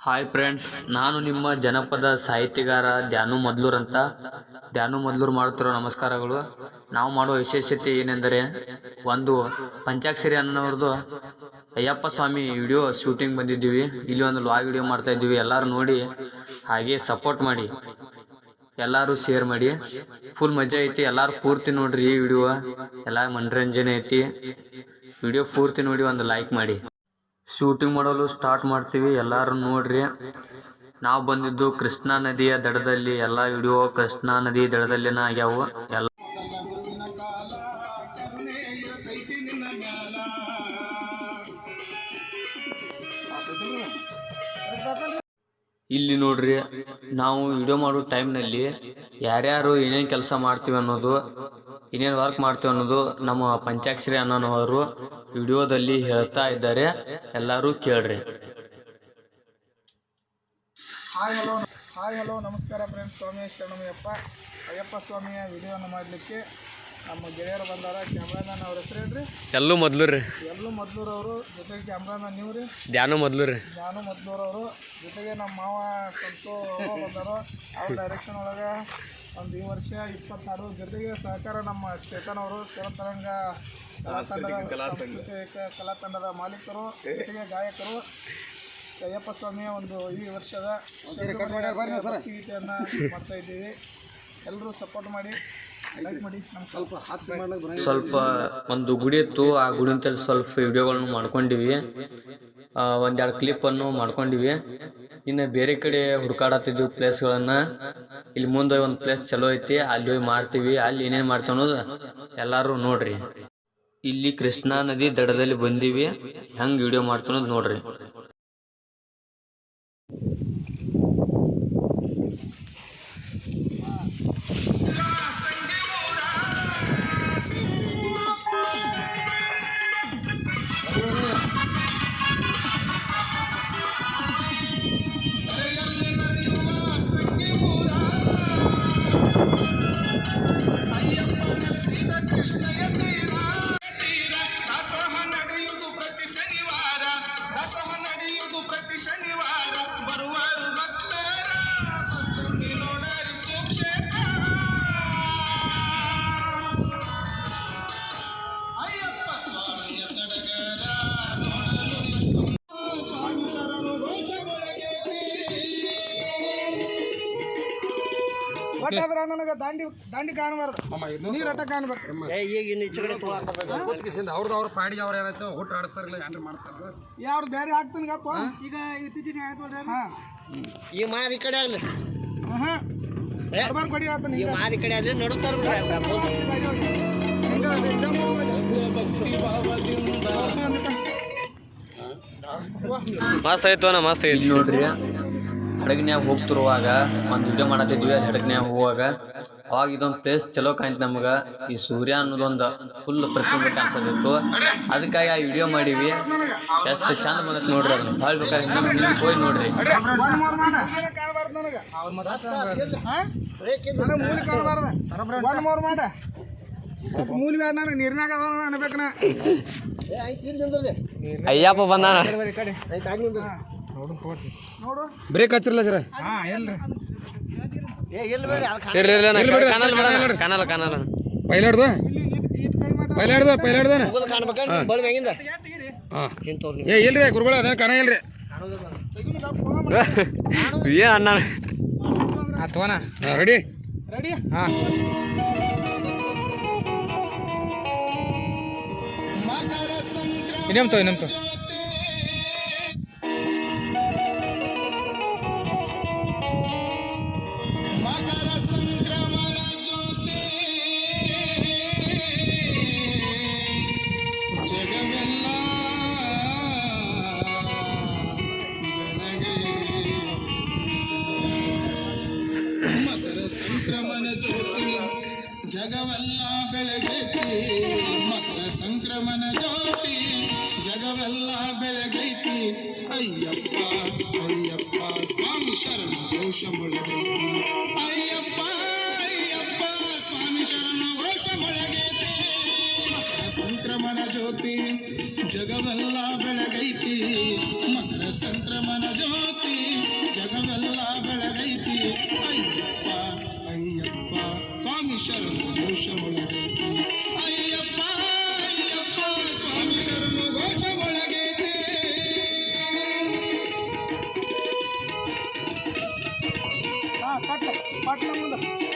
Hi friends, ನಾನು ನಿಮ್ಮ ಜನಪದ ಸಾಹಿತ್ಯಗಾರ ಧ್ಯಾನು ಮದ್ಲೂರ್ ಅಂತ. ಧ್ಯಾನು ಮದ್ಲೂರ್ ಮಾಡುತ್ತಿರೋ ನಮಸ್ಕಾರಗಳು. ನಾವು ಮಾಡುವ ವಿಶೇಷತೆ ಏನೆಂದರೆ, ಒಂದು ಪಂಚಾಕ್ಷರಿ ಅನ್ನೋರ್ದು ಅಯ್ಯಪ್ಪ ಸ್ವಾಮಿ ವಿಡಿಯೋ ಶೂಟಿಂಗ್ ಬಂದಿದ್ದೀವಿ. ಇಲ್ಲಿ ಒಂದು ಲಾಗ್ ವಿಡಿಯೋ ಮಾಡ್ತಾ ಇದ್ದೀವಿ. ಎಲ್ಲರೂ ನೋಡಿ ಹಾಗೆ ಸಪೋರ್ಟ್ ಮಾಡಿ, ಎಲ್ಲರೂ ಶೇರ್ ಮಾಡಿ. ಫುಲ್ ಮಜಾ ಐತಿ. ಎಲ್ಲರೂ ಪೂರ್ತಿ ನೋಡ್ರಿ. ಈ ವಿಡಿಯೋ ಎಲ್ಲ ಮನರಂಜನೆ ಐತಿ. ವಿಡಿಯೋ ಪೂರ್ತಿ ನೋಡಿ ಒಂದು ಲೈಕ್ ಮಾಡಿ. ಶೂಟಿಂಗ್ ಮಾಡಲು ಸ್ಟಾರ್ಟ್ ಮಾಡ್ತೀವಿ, ಎಲ್ಲರೂ ನೋಡ್ರಿ. ನಾವು ಬಂದಿದ್ದು ಕೃಷ್ಣಾ ನದಿಯ ದಡದಲ್ಲಿ. ಎಲ್ಲ ವಿಡಿಯೋ ಕೃಷ್ಣಾ ನದಿ ದಡದಲ್ಲಿನ ಆಗ್ಯಾವು. ಎಲ್ಲ ಇಲ್ಲಿ ನೋಡ್ರಿ, ನಾವು ವಿಡಿಯೋ ಮಾಡೋ ಟೈಮ್ನಲ್ಲಿ ಯಾರ್ಯಾರು ಏನೇನು ಕೆಲಸ ಮಾಡ್ತೀವಿ ಅನ್ನೋದು, ಏನೇನು ವರ್ಕ್ ಮಾಡ್ತೀವಿ ಅನ್ನೋದು ನಮ್ಮ ಪಂಚಾಕ್ಷರಿ ಅನ್ನೋನವರು ವಿಡಿಯೋದಲ್ಲಿ ಹೇಳ್ತಾ ಇದ್ದಾರೆ. ಎಲ್ಲರೂ ಕೇಳ್ರಿ. ಹಾಯ್ ಹಲೋ ನಮಸ್ಕಾರ ಫ್ರೆಂಡ್ಸ್. ಸ್ವಾಮಿ ಶರಣಮಯ್ಯಪ್ಪ. ಅಯ್ಯಪ್ಪ ಸ್ವಾಮಿಯ ವಿಡಿಯೋನ ಮಾಡಲಿಕ್ಕೆ ನಮ್ಮ ಗೆಳೆಯರು ಬಂದಾರ. ಕ್ಯಾಮ್ರಾಮನ್ ಅವ್ರ ಹೆಸರು ಹೇಳ್ರಿ? ಎಲ್ಲೂ ಮೊದ್ಲೂರಿ. ಎಲ್ಲೂ ಮದ್ಲೂರವರು. ಜೊತೆಗೆ ಕ್ಯಾಮ್ರಾಮನ್ ನೀವು ರೀ? ಧ್ಯಾನು ಮದ್ಲೂರಿ. ಧ್ಯಾನು ಮದ್ಲೂರವರು. ಜೊತೆಗೆ ನಮ್ಮ ಮಾವ ಸಂತು ಬಂದಾರು. ಅವ್ರ ಡೈರೆಕ್ಷನ್ ಒಳಗೆ ಒಂದು ಈ ವರ್ಷ 26. ಜೊತೆಗೆ ಸಹಕಾರ ನಮ್ಮ ಚೇತನ್ ಅವರು, ಶಿವತರಂಗ ಕಲಾ ತಂಡದ ಮಾಲೀಕರು, ಜೊತೆಗೆ ಗಾಯಕರು. ಅಯ್ಯಪ್ಪ ಸ್ವಾಮಿಯ ಒಂದು ಈ ವರ್ಷದ ಗೀತೆಯನ್ನು ಮಾಡ್ತಾ ಇದ್ದೀವಿ. ಎಲ್ಲರೂ ಸಪೋರ್ಟ್ ಮಾಡಿ, ಲೈಕ್ ಮಾಡಿ. ಸ್ವಲ್ಪ ಒಂದು ಗುಡಿ ಇತ್ತು, ಆ ಗುಡಿ ಅಂತ ಸ್ವಲ್ಪ ವಿಡಿಯೋಗಳನ್ನು ಮಾಡ್ಕೊಂಡಿವಿ. ಒಂದೆರಡು ಕ್ಲಿಪ್ಪನ್ನು ಮಾಡ್ಕೊಂಡಿವಿ. ಇನ್ನು ಬೇರೆ ಕಡೆ ಹುಡುಕಾಡತ್ತಿದ್ವಿ ಪ್ಲೇಸ್ಗಳನ್ನ. ಇಲ್ಲಿ ಮುಂದೆ ಒಂದು ಪ್ಲೇಸ್ ಚಲೋ ಐತಿ, ಅಲ್ಲಿ ಹೋಗಿ ಮಾಡ್ತೀವಿ. ಅಲ್ಲಿ ಏನೇನು ಮಾಡ್ತೀವಿ ಅನ್ನೋದು ಎಲ್ಲರೂ ನೋಡ್ರಿ. ಇಲ್ಲಿ ಕೃಷ್ಣಾ ನದಿ ದಡದಲ್ಲಿ ಬಂದೀವಿ. ಹೆಂಗೆ ವಿಡಿಯೋ ಮಾಡ್ತೀವಿ ಅನ್ನೋದು ನೋಡ್ರಿ. ಒಟ್ಟಾದ್ರೆ ನನಗೆ ದಾಂಡಿ ಕಾಣಬಾರ್ದು, ನೀರಟ್ಟ ಕಾಣಬೇಕು. ಅವ್ರ ಪಾಡಿಗೆ ಅವ್ರು ಏನಾಯ್ತು ಊಟ ಆಡಿಸ್ತಾರಲ್ಲ, ಏನ್ರಿ ಮಾಡ್ತಾರ. ಯಾವ್ದು ಬೇರೆ ಹಾಕ್ತೀನಿ ಗಪ್ಪ. ಈಗ ಇತ್ತೀಚಿನ ಆಯ್ತು ಈ ಮಾರಿ ಕಡೆ ಆಗ್ಲಿ, ಕೊಡಿ ಆಗ್ತಾನೆ. ಈ ಮಾರಿ ಕಡೆ ಆಗ್ಲಿ ನೋಡುತ್ತಾರ. ಮಸ್ತ್ ಆಯ್ತು ಅಣ್ಣ, ಮಸ್ತ್ ಐತಿ ನೋಡ್ರಿ. ಹಡಗ್ನ್ಯಾಗ ಹೋಗ್ತಿರುವಾಗ ಒಂದು ವಿಡಿಯೋ ಮಾಡತ್ತಿದ್ವಿ. ಅಲ್ಲಿ ಹಡಗ್ನ್ಯಾಗ ಹೋಗುವಾಗ ಅವಾಗ ಇದೊಂದು ಪ್ಲೇಸ್ ಚಲೋ ಕಾಯ್ತು ನಮ್ಗೆ. ಈ ಸೂರ್ಯ ಅನ್ನೋದೊಂದು ಫುಲ್ ಪ್ರತಿಬಿಂಬ ಕಾಣಿಸೋದಿತ್ತು. ಅದಕ್ಕಾಗಿ ಆ ವಿಡಿಯೋ ಮಾಡೀವಿ. ಎಷ್ಟು ಚಂದ ಬಂದೈತೆ ನೋಡ್ರಿ. ಅದನ್ನ ಹೇಳ್ಬೇಕಾದ್ರೆ ಹೋಗಿ ನೋಡ್ರಿ. ಮೂಲಿ ನಾನು ನೀರ್ನಾಗ ಅನ್ಬೇಕನ. ಅಯ್ಯಪ್ಪ ಬಂದಾನ. ನೋಡು ಬ್ರೇಕ್ ಹಚ್ಚಿರಲ್ಲ ಸರ್. ಇಲ್ರಿ ಗುರುಗಳ ಅದ ಕಾಣ ಇಲ್ರಿ. ಅಣ್ಣ ರೆಡಿ ರೆಡಿ. ಇನ್ನೇಮ್ತು ಜಗವೆಲ್ಲ ಬೆಳಗೈತಿ. ಮಕರ ಸಂಕ್ರಮಣ ಜ್ಯೋತಿ ಜಗವೆಲ್ಲ ಬೆಳಗೈತಿ. ಅಯ್ಯಪ್ಪ ಅಯ್ಯಪ್ಪ ಸ್ವಾಮಿ ಶರಣ ಘೋಷ ಮೊಳಗೈತಿ. ಅಯ್ಯಪ್ಪ ಅಯ್ಯಪ್ಪ ಸ್ವಾಮಿ ಶರಣ ಘೋಷ ಮೊಳಗೈತಿ. ಮಕರ ಸಂಕ್ರಮಣ ಜ್ಯೋತಿ ಜಗವೆಲ್ಲ ಬೆಳಗೈತಿ. ಮಕರ ಸಂಕ್ರಮಣ ಜ್ಯೋತಿ ಸ್ವಾಮಿ ಶರಣು ಘೋಷ ಮೊಳಗೈತಿ ಅಯ್ಯಪ್ಪ ಅಯ್ಯಪ್ಪ ಸ್ವಾಮಿ ಶರಣು ಘೋಷ ಮೊಳಗೈತಿ ಕಟ್ಟ ಮುಂದೆ